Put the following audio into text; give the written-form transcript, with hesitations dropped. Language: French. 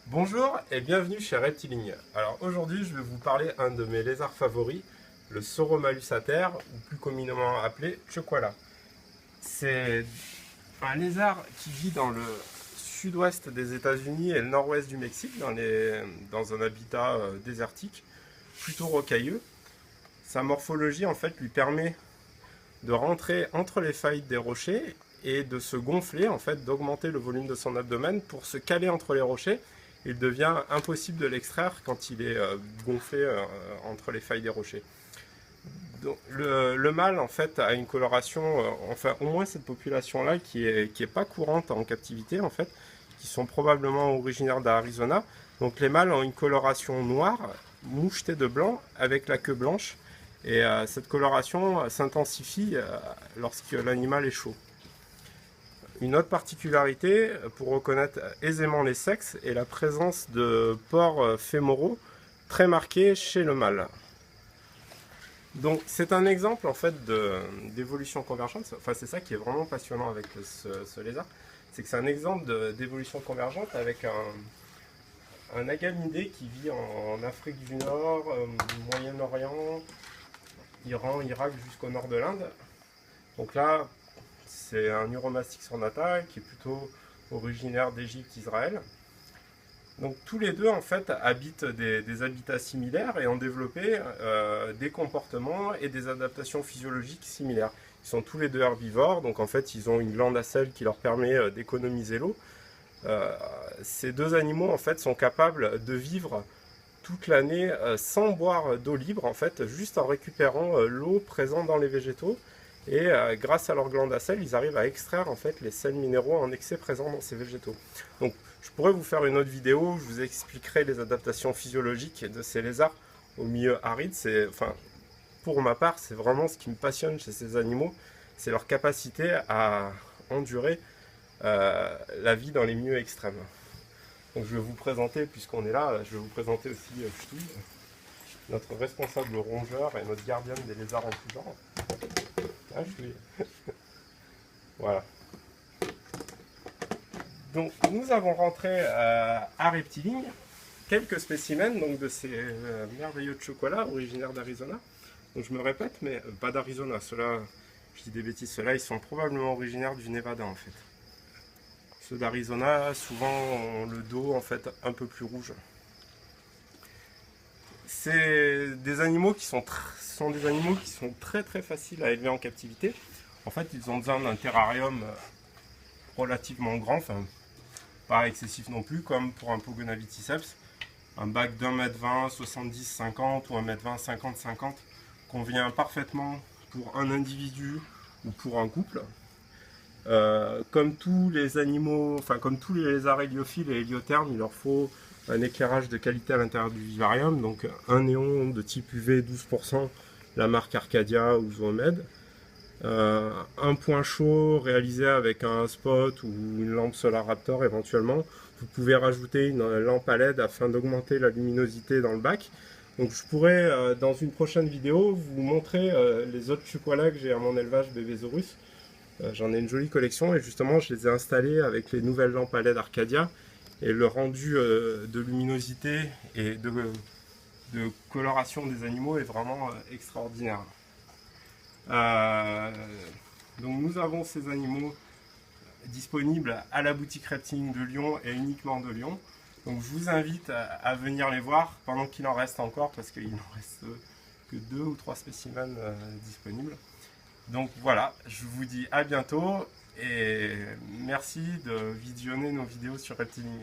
Bonjour et bienvenue chez Reptiling. Alors aujourd'hui je vais vous parler d'un de mes lézards favoris, le Sauromalus ater, ou plus communément appelé Chocolat. C'est un lézard qui vit dans le sud-ouest des États-Unis et le nord-ouest du Mexique, dans un habitat désertique, plutôt rocailleux. Sa morphologie en fait lui permet de rentrer entre les failles des rochers et de se gonfler, en fait, d'augmenter le volume de son abdomen pour se caler entre les rochers. Il devient impossible de l'extraire quand il est gonflé entre les failles des rochers. Donc, le mâle en fait a une coloration, enfin au moins cette population-là qui est pas courante en captivité en fait, qui sont probablement originaires d'Arizona. Donc les mâles ont une coloration noire mouchetée de blanc avec la queue blanche et cette coloration s'intensifie lorsque l'animal est chaud. Une autre particularité pour reconnaître aisément les sexes est la présence de pores fémoraux très marqués chez le mâle. Donc c'est un exemple en fait d'évolution convergente. Enfin c'est ça qui est vraiment passionnant avec ce lézard, c'est que c'est un exemple d'évolution convergente avec un agamidé qui vit en Afrique du Nord, Moyen-Orient, Iran, Irak jusqu'au nord de l'Inde. Donc là c'est un Uromastic ornata qui est plutôt originaire d'Égypte, Israël. Donc tous les deux en fait habitent des habitats similaires et ont développé des comportements et des adaptations physiologiques similaires. Ils sont tous les deux herbivores, donc en fait ils ont une glande à sel qui leur permet d'économiser l'eau. Ces deux animaux en fait sont capables de vivre toute l'année sans boire d'eau libre en fait, juste en récupérant l'eau présente dans les végétaux. Et grâce à leur glande à sel, ils arrivent à extraire en fait les sels minéraux en excès présents dans ces végétaux. Donc je pourrais vous faire une autre vidéo où je vous expliquerai les adaptations physiologiques de ces lézards au milieu aride. Enfin, pour ma part, c'est vraiment ce qui me passionne chez ces animaux, c'est leur capacité à endurer la vie dans les milieux extrêmes. Donc je vais vous présenter, puisqu'on est là, je vais vous présenter aussi Ch'touille, notre responsable rongeur et notre gardienne des lézards en tout genre. Ah, voilà. Donc nous avons rentré à Reptiling quelques spécimens donc, de ces merveilleux chocolats originaires d'Arizona. Donc je me répète, mais pas d'Arizona, ceux-là, je dis des bêtises, ceux-là ils sont probablement originaires du Nevada en fait. Ceux d'Arizona, souvent ont le dos en fait un peu plus rouge. C'est des animaux qui sont très très faciles à élever en captivité. En fait, ils ont besoin d'un terrarium relativement grand, enfin pas excessif non plus, comme pour un Pogonaviticeps. Un bac d'1m20, 70-50 ou 1m20, 50-50 convient parfaitement pour un individu ou pour un couple. Comme tous les animaux, enfin comme tous les lézards héliophiles et héliothermes, il leur faut un éclairage de qualité à l'intérieur du vivarium, donc un néon de type UV 12%, la marque Arcadia ou Zoomed. Un point chaud réalisé avec un spot ou une lampe Solar Raptor éventuellement. Vous pouvez rajouter une lampe à LED afin d'augmenter la luminosité dans le bac. Donc je pourrais dans une prochaine vidéo vous montrer les autres chukoilas que j'ai à mon élevage Bébésaurus. J'en ai une jolie collection et justement je les ai installés avec les nouvelles lampes à LED Arcadia et le rendu de luminosité et de coloration des animaux est vraiment extraordinaire. Donc nous avons ces animaux disponibles à la boutique Reptiling de Lyon et uniquement de Lyon. Donc je vous invite à venir les voir pendant qu'il en reste encore parce qu'il n'en reste que 2 ou 3 spécimens disponibles. Donc voilà, je vous dis à bientôt et merci de visionner nos vidéos sur Reptiling.